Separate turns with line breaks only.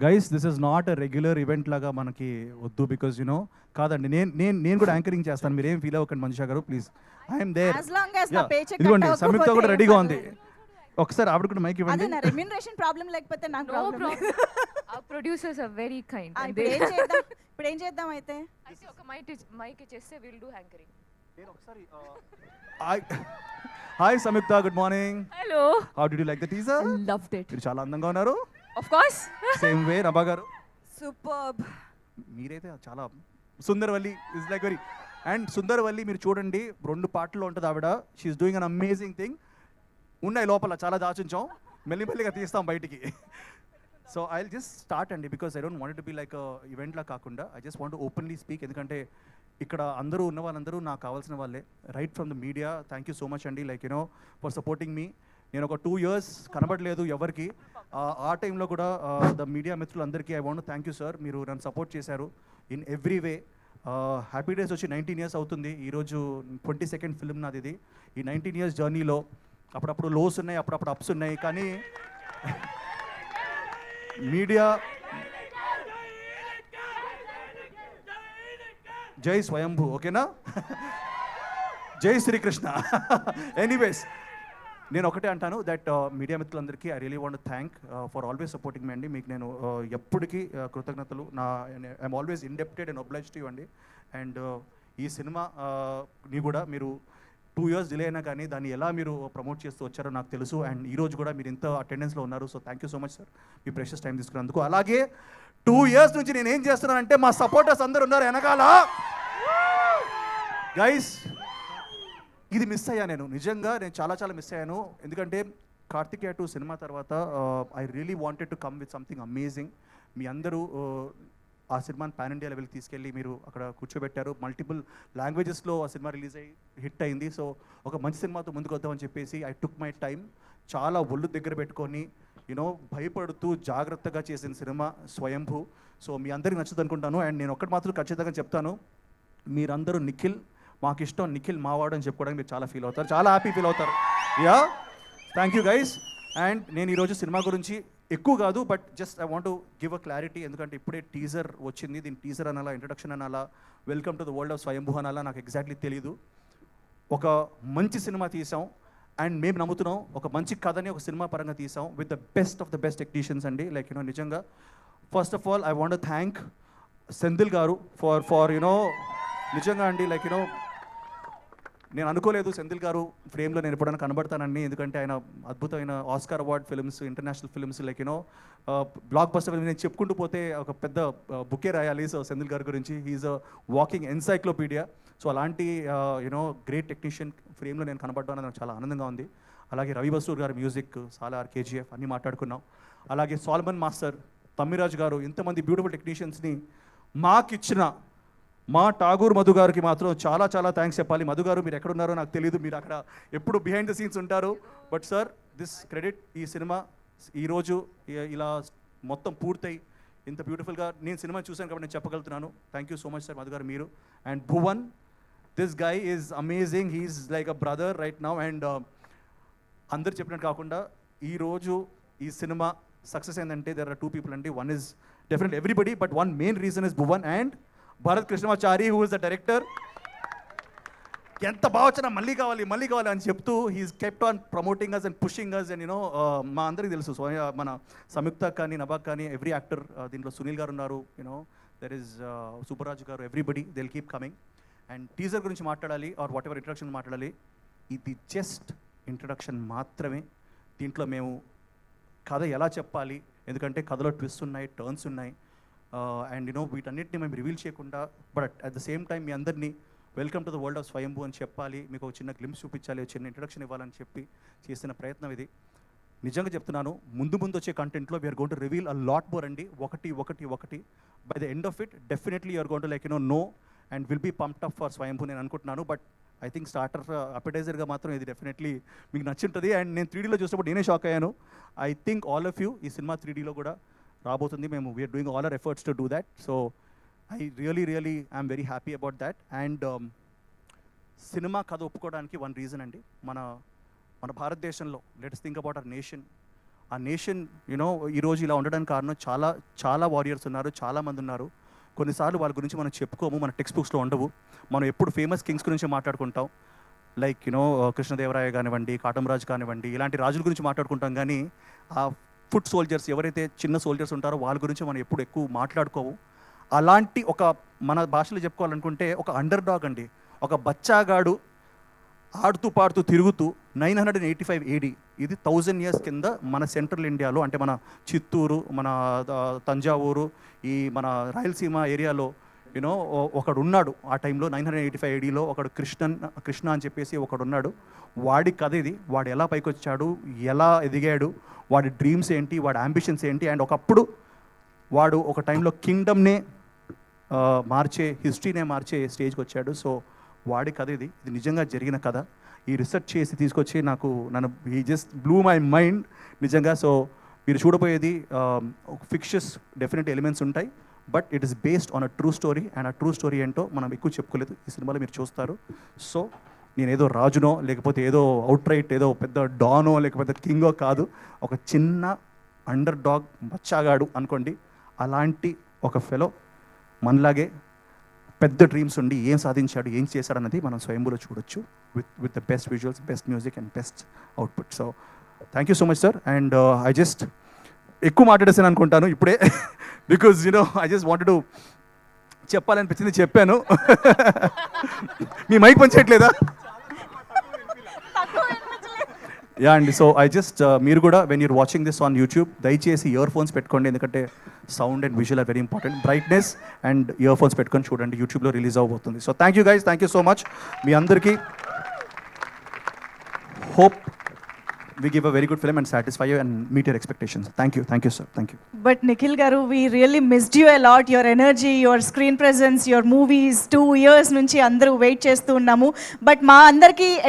Guys this is not a regular event లాగా మనకి వద్దు, బికాజ్ యునో కాదండి, నేను కూడా యాంకరింగ్ చేస్తాను, మీరేం ఫీల్ అవ్వకండి Manisha garu please. I'm there.
As long as నా paycheck
ఇదిగోండి
cut
సంయుక్త కూడా
అవ్వకపోతే
రెడీగా
ఏం
ఉంది. ఒకసారి ఆవిడ కూడా మైక్
అదే
ఇవ్వండి.
నా రెమ్యూనరేషన్ ప్రాబ్లం లేకపోతే నాకు
No
problem
problem. Our producers are very kind. And
ఇప్పుడు ఏం చేద్దాం ఇప్పుడు ఏం చేద్దాం అయితే
అయితే ఒక మైక్ ఇచ్చేస్తే we'll do anchoring.
Hi Samyuktha, good morning.
Hello.
How did you like the teaser?
Loved it.
మీరు చాలా అందంగా ఉన్నారు.
Of course.
Same way Nabha గారు,
సూపర్బ్.
మీరైతే చాలా Sundaravalli is like very. And Sundaravalli మీరు చూడండి, 2 పాటల్లో ఉంటుంది ఆవిడ. She's doing an amazing thing. ఉన్నాయి లోపల చాలా దాచుంచాం, మెల్లిమెల్లిగా తీస్తాం బయటికి. So I will just start అండి, because I don't want to be like ఈవెంట్లా కాకుండా I just want openly speak. ఎందుకంటే ఇక్కడ అందరూ ఉన్న వాళ్ళందరూ నాకు కావాల్సిన వాళ్ళే, right from the media. Thank you so much అండి, లైక్ యూనో ఫర్ సపోర్టింగ్ మీ. నేను ఒక 2 years కనబడలేదు ఎవరికి. ఆ టైంలో కూడా ద మీడియా మిత్రులందరికీ I want thank you sir, మీరు నన్ను సపోర్ట్ చేశారు in every way. Happy days వచ్చి 19 years అవుతుంది ఈరోజు. 22nd ఫిల్మ్ నాది ఇది. ఈ 19 years జర్నీలో అప్పుడప్పుడు లోస్ ఉన్నాయి, అప్పుడప్పుడు అప్స్ ఉన్నాయి, కానీ మీడియా జై స్వయంభూ, ఓకేనా? జై శ్రీకృష్ణ. ఎనీవేస్ నేను ఒకటే అంటాను దట్ మీడియా మిత్రులందరికీ I really want thank for always supporting మీ అండి. మీకు నేను ఎప్పటికీ కృతజ్ఞతలు. I'm always indebted and obliged to you అండి. అండ్ ఈ సినిమా ని కూడా మీరు 2 years డిలే అయినా కానీ దాన్ని ఎలా మీరు ప్రమోట్ చేస్తూ వచ్చారో నాకు తెలుసు. అండ్ ఈ రోజు కూడా మీరు ఇంత అటెండెన్స్లో ఉన్నారు. So thank you so much sir, me precious time తీసుకున్నందుకు. అలాగే 2 years నుంచి నేను ఏం చేస్తున్నానంటే మా సపోర్టర్స్ అందరు ఉన్నారు వెనకాల. గైస్ ఇది మిస్ అయ్యా నేను, నిజంగా నేను చాలా మిస్ అయ్యాను. ఎందుకంటే కార్తికేయ 2 సినిమా తర్వాత I really wanted to come with something amazing. మీ అందరూ ఆ సినిమాని పాన్ ఇండియా లెవెల్కి తీసుకెళ్ళి మీరు అక్కడ కూర్చోబెట్టారు. మల్టిపుల్ లాంగ్వేజెస్లో ఆ సినిమా రిలీజ్ అయ్యి హిట్ అయింది. సో ఒక మంచి సినిమాతో ముందుకు వద్దామని చెప్పేసి ఐ టుక్ మై టైం. చాలా ఒళ్ళు దగ్గర పెట్టుకొని యూనో భయపడుతూ జాగ్రత్తగా చేసిన సినిమా స్వయంభూ. సో మీ అందరికీ నచ్చుతుంది అనుకుంటాను. అండ్ నేను ఒక్కటి మాత్రం ఖచ్చితంగా చెప్తాను, మీరందరూ నిఖిల్ మాకు ఇష్టం, నిఖిల్ మావాడు అని చెప్పుకోవడానికి మీరు చాలా ఫీల్ అవుతారు, చాలా హ్యాపీ ఫీల్ అవుతారు. Yeah thank you guys. And నేను ఈరోజు సినిమా గురించి ఎక్కువ కాదు, but just I want to give a clarity. ఎందుకంటే ఇప్పుడే టీజర్ వచ్చింది, దీని టీజర్ అనాలా, ఇంట్రడక్షన్ అనాలా, welcome to the world of స్వయంభూ అనాలా నాకు ఎగ్జాక్ట్లీ తెలీదు. ఒక మంచి సినిమా తీసాం అండ్ మేము నమ్ముతున్నాం, ఒక మంచి కథని ఒక సినిమా పరంగా తీసాం with the best of the best technicians అండి. లైక్ యూనో నిజంగా first of all I want thank Senthil గారు ఫర్ యునో నిజంగా అండి, లైక్ యూనో నేను అనుకోలేదు సెంధిల్ గారు ఫ్రేమ్లో నేను ఎప్పుడైనా కనబడతానండి. ఎందుకంటే ఆయన అద్భుతమైన Oscar award films, international films, like you know block buster film నేను చెప్పుకుంటూ పోతే ఒక పెద్ద బుకే రాయాలి. సో సెంధిల్ గారి గురించి he's a walking encyclopedia. So అలాంటి యూనో గ్రేట్ టెక్నీషియన్ ఫ్రేమ్లో నేను కనబడడం నాకు చాలా ఆనందంగా ఉంది. అలాగే రవి బసూర్ గారి మ్యూజిక్, సాలార్, కేజీఎఫ్ అన్నీ మాట్లాడుకున్నాం. అలాగే సాల్మన్ మాస్టర్, తమ్మిరాజ్ గారు, ఇంతమంది బ్యూటిఫుల్ టెక్నీషియన్స్ని మాకిచ్చిన మా ఠాగూర్ మధు గారికి మాత్రం చాలా థ్యాంక్స్ చెప్పాలి. మధు గారు మీరు ఎక్కడున్నారో నాకు తెలియదు, మీరు అక్కడ ఎప్పుడు బిహైండ్ ద సీన్స్ ఉంటారు. బట్ సార్ దిస్ క్రెడిట్, ఈ సినిమా ఈరోజు ఇలా మొత్తం పూర్తయి ఇంత బ్యూటిఫుల్గా నేను సినిమా చూశాను కాబట్టి నేను చెప్పగలుగుతున్నాను. Thank you so much sir Madhu garu మీరు. And Bhuvan, this guy is amazing, he's like a brother right now. And అందరు చెప్పినట్టు కాకుండా ఈరోజు ఈ సినిమా సక్సెస్ ఏంటంటే దెర్ ఆర్ 2 people అండి. One is definitely everybody, but one main reason is Bhuvan and Bharat Krishnamachari, who is the director. ఎంత బాగా వచ్చినా మళ్ళీ కావాలి అని చెప్తూ he's kept on promoting us and pushing us. And you know మా అందరికీ తెలుసు, మన సంయుక్త కానీ నభాక్ కానీ ఎవ్రీ యాక్టర్, దీంట్లో సునీల్ గారు ఉన్నారు, యూనో దెర్ ఈస్ సూపర్రాజు గారు, everybody they will keep coming. And teaser గురించి మాట్లాడాలి ఆర్ వాట్ ఎవర్ ఇంట్రడక్షన్ మాట్లాడాలి, ఇది జస్ట్ ఇంట్రడక్షన్ మాత్రమే. దీంట్లో మేము కథ ఎలా చెప్పాలి, ఎందుకంటే కథలో ట్విస్ట్ ఉన్నాయి, టర్న్స్ ఉన్నాయి, అండ్ యూనో వీటన్నిటిని మేము రివీల్ చేయకుండా but at the same time మీ అందరినీ welcome to the world of Swayambhu అని చెప్పాలి, మీకు ఒక చిన్న గ్లిమ్స్ చూపించాలి, ఒక చిన్న ఇంట్రడక్షన్ ఇవ్వాలని చెప్పి చేసిన ప్రయత్నం ఇది. నిజంగా చెప్తున్నాను, ముందు వచ్చే కంటెంట్లో we're going to reveal a lot more అండి. ఒకటి by the end of it definitely you're going to like you know no and will be pumped up for Swayambhu నేను అనుకుంటున్నాను. బట్ ఐ థింక్ స్టార్టర్ అపెటైజర్గా మాత్రం ఇది డెఫినెట్లీ మీకు నచ్చుంటుంది. అండ్ నేను 3Dలో చూసినప్పుడు నేనే షాక్ అయ్యాను. I think all of you ఈ సినిమా 3Dలో కూడా రాబోతుంది. మేము we are doing all our efforts to do that. So I really I'm very happy about that. And cinema కథ ఒప్పుకోవడానికి వన్ రీజన్ అండి, మన భారతదేశంలో let's think about our nation, ఆ నేషన్ యూనో ఈరోజు ఇలా ఉండడానికి కారణం చాలా చాలా వారియర్స్ ఉన్నారు, చాలామంది ఉన్నారు. కొన్నిసార్లు వాళ్ళ గురించి మనం చెప్పుకోము, మన టెక్స్ట్ బుక్స్లో ఉండవు. మనం ఎప్పుడు ఫేమస్ కింగ్స్ గురించి మాట్లాడుకుంటాం, లైక్ యూనో కృష్ణదేవరాయ కానివ్వండి, కాటమరాజు కానివ్వండి, ఇలాంటి రాజుల గురించి మాట్లాడుకుంటాం. కానీ ఆ ఫుట్ సోల్జర్స్ ఎవరైతే చిన్న సోల్జర్స్ ఉంటారో వాళ్ళ గురించి మనం ఎప్పుడు ఎక్కువ మాట్లాడుకోము. అలాంటి ఒక మన భాషలో చెప్పుకోవాలనుకుంటే ఒక అండర్ డాగ్ అండి, ఒక బచ్చాగాడు ఆడుతూ పాడుతూ తిరుగుతూ 985 AD, ఇది 1000 years కింద మన సెంట్రల్ ఇండియాలో, అంటే మన చిత్తూరు, మన తంజావూరు, ఈ మన రాయలసీమ ఏరియాలో యూనో ఒకడు ఉన్నాడు. ఆ టైంలో 985 ADలో ఒకడు కృష్ణ అని చెప్పేసి ఒకడు ఉన్నాడు. వాడి కథ ఇది. వాడు ఎలా పైకి వచ్చాడు, ఎలా ఎదిగాడు, వాడి డ్రీమ్స్ ఏంటి, వాడి అంబిషన్స్ ఏంటి, అండ్ ఒకప్పుడు వాడు ఒక టైంలో కింగ్డమ్నే మార్చే, హిస్టరీనే మార్చే స్టేజ్కి వచ్చాడు. సో వాడి కథ ఇది. ఇది నిజంగా జరిగిన కథ. ఈ రీసెర్చ్ చేసి తీసుకొచ్చి నన్ను ఈ జస్ట్ బ్లూ మై మైండ్ నిజంగా. సో మీరు చూడబోయేది ఫిక్షస్ డెఫినెట్ ఎలిమెంట్స్ ఉంటాయి, but it is based on a true story. And ఆ ట్రూ స్టోరీ ఏంటో మనం ఎక్కువ చెప్పుకోలేదు, ఈ సినిమాలో మీరు చూస్తారు. సో నేను ఏదో రాజునో లేకపోతే ఏదో అవుట్ రైట్ ఏదో పెద్ద డానో లేకపోతే కింగో కాదు, ఒక చిన్న అండర్ డాగ్ బచ్చాగాడు అనుకోండి. అలాంటి ఒక ఫెలో మనలాగే పెద్ద డ్రీమ్స్ ఉండి ఏం సాధించాడు, ఏం చేశాడు అన్నది మనం స్వయంభూలో చూడొచ్చు, with the best visuals, best music and best output. So thank you so much sir. And I just ఎక్కువ మాట్లాడేసాను అనుకుంటాను ఇప్పుడే, because you know I just wanted to చెప్పాలనిపించింది చెప్పాను. మీ మైక్ పనిచేయట్లేదా? యా అండి. సో ఐ జస్ట్ మీరు కూడా when you're watching this on YouTube దయచేసి ఇయర్ ఫోన్స్ పెట్టుకోండి, ఎందుకంటే sound and visual are very important. Brightness and earphones పెట్టుకొని చూడండి, యూట్యూబ్లో రిలీజ్ అవబోతుంది. So thank you guys, thank you so much. మీ అందరికీ hope we give a very good film and satisfy you and meet your expectations. Thank you sir, thank you.
But Nikhil garu, we really missed you a lot. Your energy, your screen presence, your movies, 2 years nunchi andaru wait chestu unnamu. But ma andarki